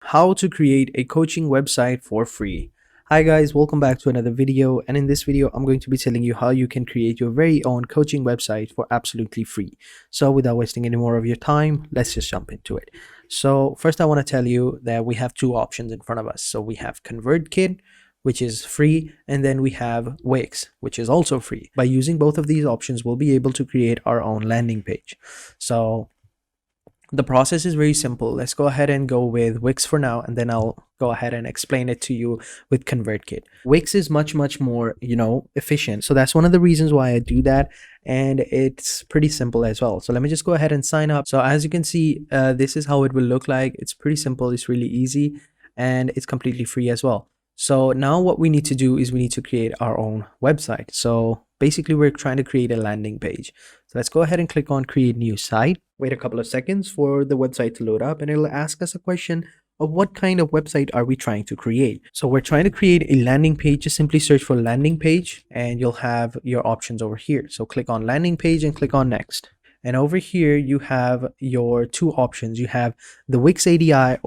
how to create a coaching website for free. Hi guys, welcome back to another video, and in this video I'm going to be telling you how you can create your very own coaching website for absolutely free. So without wasting any more of your time, let's just jump into it. So first I want to tell you that we have two options in front of us. So we have Convertkit, which is free, and then we have Wix, which is also free. By using both of these options, we'll be able to create our own landing page. So the process is very simple. Let's go ahead and go with Wix for now, and then I'll go ahead and explain it to you with Convertkit. Wix is much more, efficient. So that's one of the reasons why I do that, and it's pretty simple as well. So let me just go ahead and sign up. So as you can see, this is how it will look like. It's pretty simple. It's really easy, and it's completely free as well. So now what we need to do is we need to create our own website. So basically we're trying to create a landing page. So let's go ahead and click on create new site. Wait a couple of seconds for the website to load up, and it'll ask us a question of what kind of website are we trying to create. So we're trying to create a landing page. Just simply search for landing page and you'll have your options over here. So click on landing page and click on next. And over here you have your two options. You have the Wix ADI,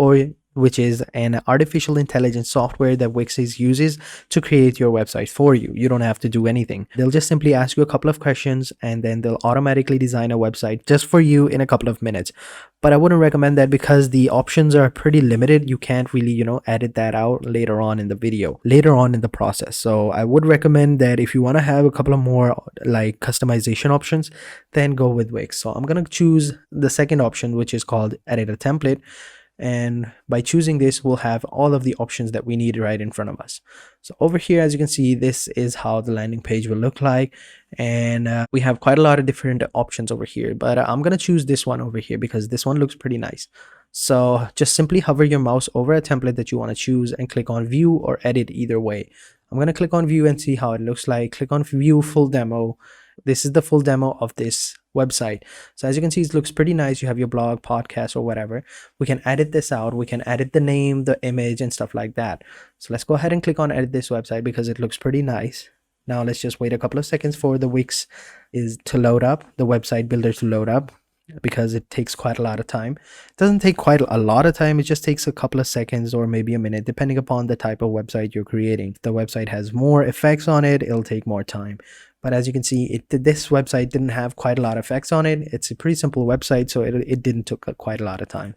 which is an artificial intelligence software that Wix uses to create your website for you. You don't have to do anything. They'll just simply ask you a couple of questions, and then they'll automatically design a website just for you in a couple of minutes. But I wouldn't recommend that because the options are pretty limited. You can't really, edit that out later on in the video, later on in the process. So I would recommend that if you want to have a couple of more like customization options, then go with Wix. So I'm going to choose the second option, which is called edit a template. And by choosing this, we'll have all of the options that we need right in front of us. So over here, as you can see, this is how the landing page will look like. And we have quite a lot of different options over here, but I'm going to choose this one over here because this one looks pretty nice. So just simply hover your mouse over a template that you want to choose and click on view or edit either way. I'm going to click on view and see how it looks like. Click on view full demo. This is the full demo of this website. So as you can see, it looks pretty nice. You have your blog, podcast, or whatever. We can edit this out. We can edit the name, the image, and stuff like that. So let's go ahead and click on edit this website because it looks pretty nice. Now let's just wait a couple of seconds for the Wix to load up, the website builder to load up, because it takes quite a lot of time. It doesn't take quite a lot of time. It just takes a couple of seconds or maybe a minute, depending upon the type of website you're creating. If the website has more effects on it, it'll take more time. But as you can see, this website didn't have quite a lot of effects on it. It's a pretty simple website, so it didn't took quite a lot of time.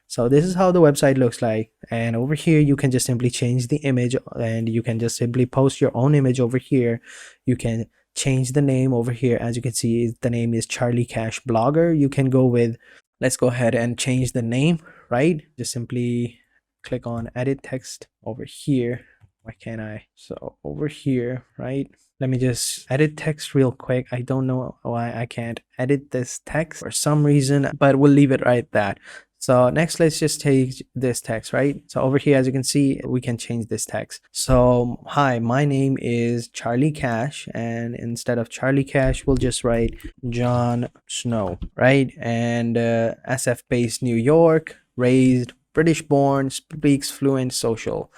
So this is how the website looks like. And over here, you can just simply change the image, and you can just simply post your own image over here. You can change the name over here. As you can see, the name is Charlie Cash Blogger. You can go with, let's go ahead and change the name, right? Just simply click on edit text over here. Why can't I? So over here, right? Let me just edit text real quick. I don't know why I can't edit this text for some reason, but we'll leave it right that. So next, let's just take this text, right? So over here, as you can see, we can change this text. So, hi, my name is Charlie Cash, and instead of Charlie Cash, we'll just write John Snow, right? And SF based New York, raised, British born, speaks fluent social.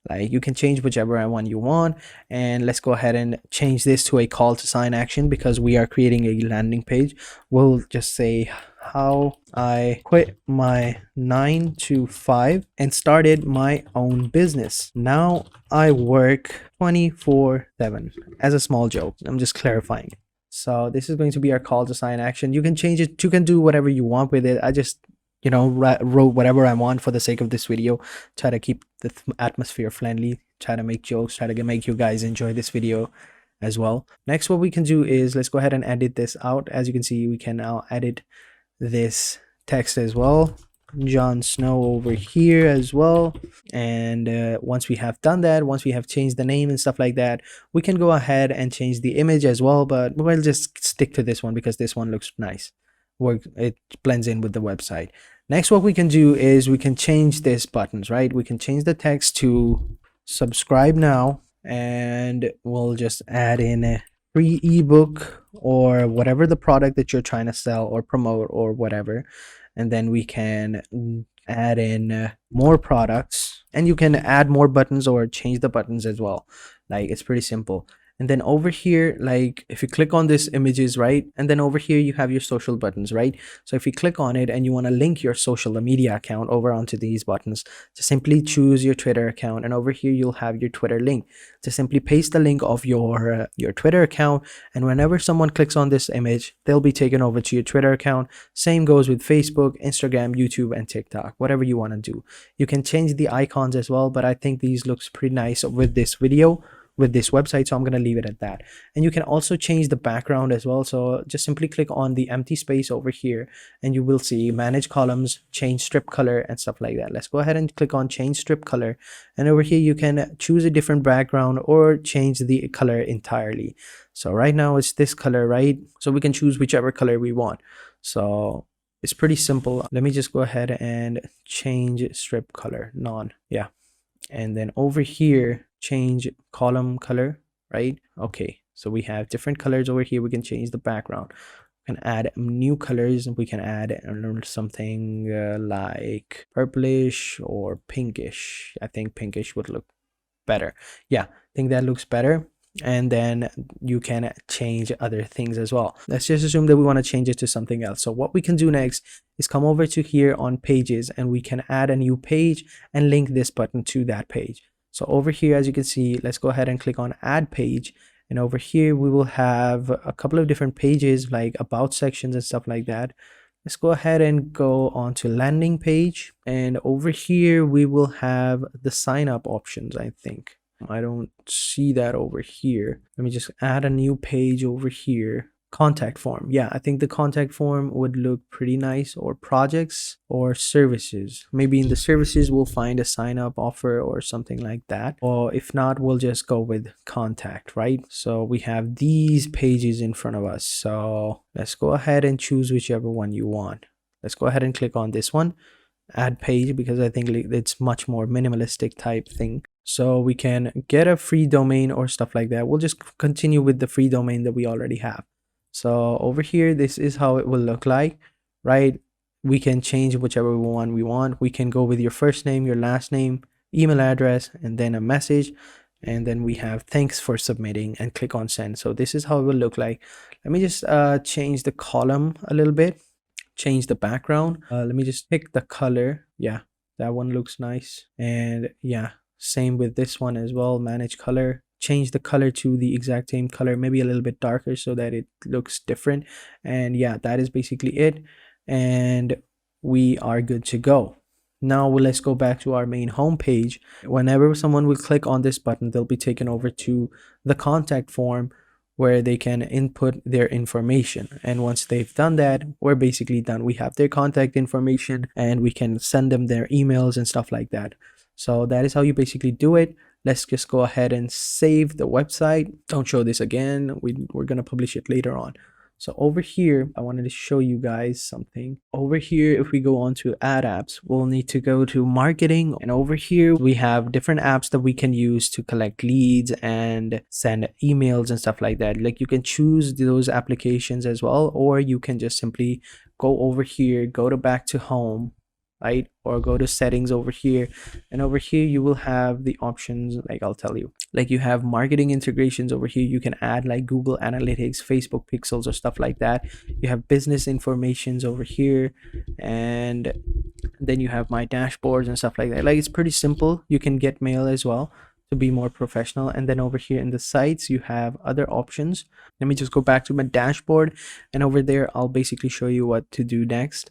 Like, you can change whichever one you want. And let's go ahead and change this to a call to sign action because we are creating a landing page. We'll just say how I quit my 9-to-5 and started my own business. Now I work 24/7 as a small joke. I'm just clarifying it. So this is going to be our call to sign action. You can change it. You can do whatever you want with it. I just wrote whatever I want for the sake of this video. Try to keep the atmosphere friendly, try to make jokes, try to make you guys enjoy this video as well. Next, what we can do is let's go ahead and edit this out. As you can see, we can now edit this text as well. Jon Snow over here as well. And once we have done that, once we have changed the name and stuff like that, we can go ahead and change the image as well, but we'll just stick to this one because this one looks nice. It blends in with the website. Next, what we can do is we can change these buttons, right? We can change the text to subscribe now, and we'll just add in a free ebook or whatever the product that you're trying to sell or promote or whatever. And then we can add in more products, and you can add more buttons or change the buttons as well. Like, it's pretty simple. And then over here, like if you click on this images, right, and then over here you have your social buttons, right? So if you click on it and you want to link your social media account over onto these buttons, just simply choose your Twitter account, and over here you'll have your Twitter link. Just simply paste the link of your Twitter account, and whenever someone clicks on this image, they'll be taken over to your Twitter account. Same goes with Facebook, Instagram, YouTube, and TikTok, whatever you want to do. You can change the icons as well, but I think these looks pretty nice with this video, with this website, so I'm going to leave it at that. And you can also change the background as well. So just simply click on the empty space over here and you will see manage columns, change strip color, and stuff like that. Let's go ahead and click on change strip color, and over here you can choose a different background or change the color entirely. So right now it's this color, right? So we can choose whichever color we want. So it's pretty simple. Let me just go ahead and change strip color, none. Yeah. And then over here, change column color, right? Okay, so we have different colors over here. We can change the background. We can add new colors. We can add something like purplish or pinkish. I think pinkish would look better. Yeah, I think that looks better. And then you can change other things as well. Let's just assume that we want to change it to something else. So what we can do next is come over to here on pages, and we can add a new page and link this button to that page. So over here, as you can see, let's go ahead and click on add page, and over here we will have a couple of different pages like about sections and stuff like that. Let's go ahead and go on to landing page, and over here we will have the sign up options. I think I don't see that over here. Let me just add a new page over here. Contact form. Yeah, I think the contact form would look pretty nice, or projects or services. Maybe in the services we'll find a sign up offer or something like that. Or if not, we'll just go with contact, right? So we have these pages in front of us. So let's go ahead and choose whichever one you want. Let's go ahead and click on this one, add page, because I think it's much more minimalistic type thing. So we can get a free domain or stuff like that. We'll just continue with the free domain that we already have. So over here, this is how it will look like, right? We can change whichever one we want. We can go with your first name, your last name, email address, and then a message. And then we have thanks for submitting, and click on send. So this is how it will look like. Let me just change the column a little bit, change the background. Let me just pick the color. Yeah, that one looks nice. And yeah, same with this one as well. Manage color, change the color to the exact same color, maybe a little bit darker so that it looks different. And yeah, that is basically it, and we are good to go. Now let's go back to our main home page. Whenever someone will click on this button, they'll be taken over to the contact form where they can input their information. And once they've done that, we're basically done. We have their contact information and we can send them their emails and stuff like that. So that is how you basically do it. Let's just go ahead and save the website. Don't show this again. We're going to publish it later on. So over here, I wanted to show you guys something. Over here, if we go on to add apps, we'll need to go to marketing. And over here, we have different apps that we can use to collect leads and send emails and stuff like that. Like you can choose those applications as well, or you can just simply go over here, go to back to home, right? Or go to settings over here, and over here you will have the options, like I'll tell you, like you have marketing integrations over here. You can add like Google Analytics, Facebook Pixels, or stuff like that. You have business informations over here, and then you have my dashboards and stuff like that. Like it's pretty simple. You can get mail as well to be more professional. And then over here in the sites, you have other options. Let me just go back to my dashboard, and over there I'll basically show you what to do next,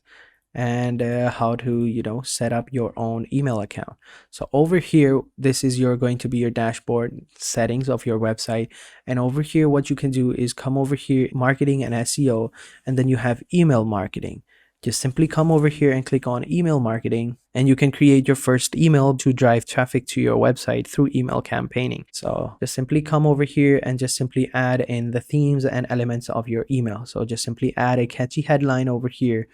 and how to set up your own email account. So over here, this is going to be your dashboard settings of your website, and over here what you can do is come over here, marketing and SEO, and then you have email marketing. Just simply come over here and click on email marketing, and you can create your first email to drive traffic to your website through email campaigning. So just simply come over here and just simply add in the themes and elements of your email. So just simply add a catchy headline over here,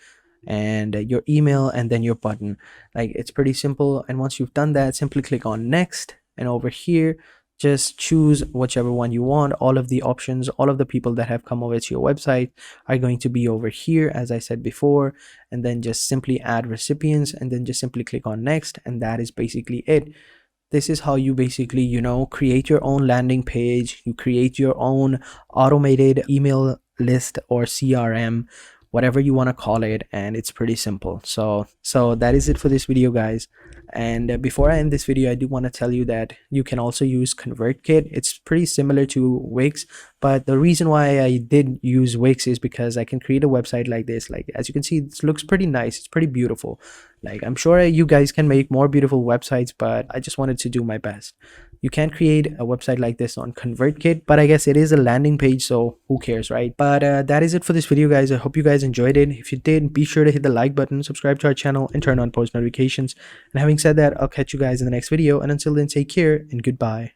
and your email, and then your button. Like it's pretty simple. And once you've done that, simply click on next, and over here just choose whichever one you want. All of the options, all of the people that have come over to your website are going to be over here, as I said before. And then just simply add recipients, and then just simply click on next, and that is basically it. this is how you basically, create your own landing page. You create your own automated email list or CRM, whatever you want to call it, and it's pretty simple. So that is it for this video, guys. And before I end this video, I do want to tell you that you can also use Convertkit. It's pretty similar to Wix, but the reason why I did use Wix is because I can create a website like this. Like, as you can see, this looks pretty nice. It's pretty beautiful. Like, I'm sure you guys can make more beautiful websites, but I just wanted to do my best. You can create a website like this on Convertkit, but I guess it is a landing page, so who cares, right? But that is it for this video, guys. I hope you guys enjoyed it. If you did, be sure to hit the like button, subscribe to our channel, and turn on post notifications. And having said that, I'll catch you guys in the next video. And until then, take care and goodbye.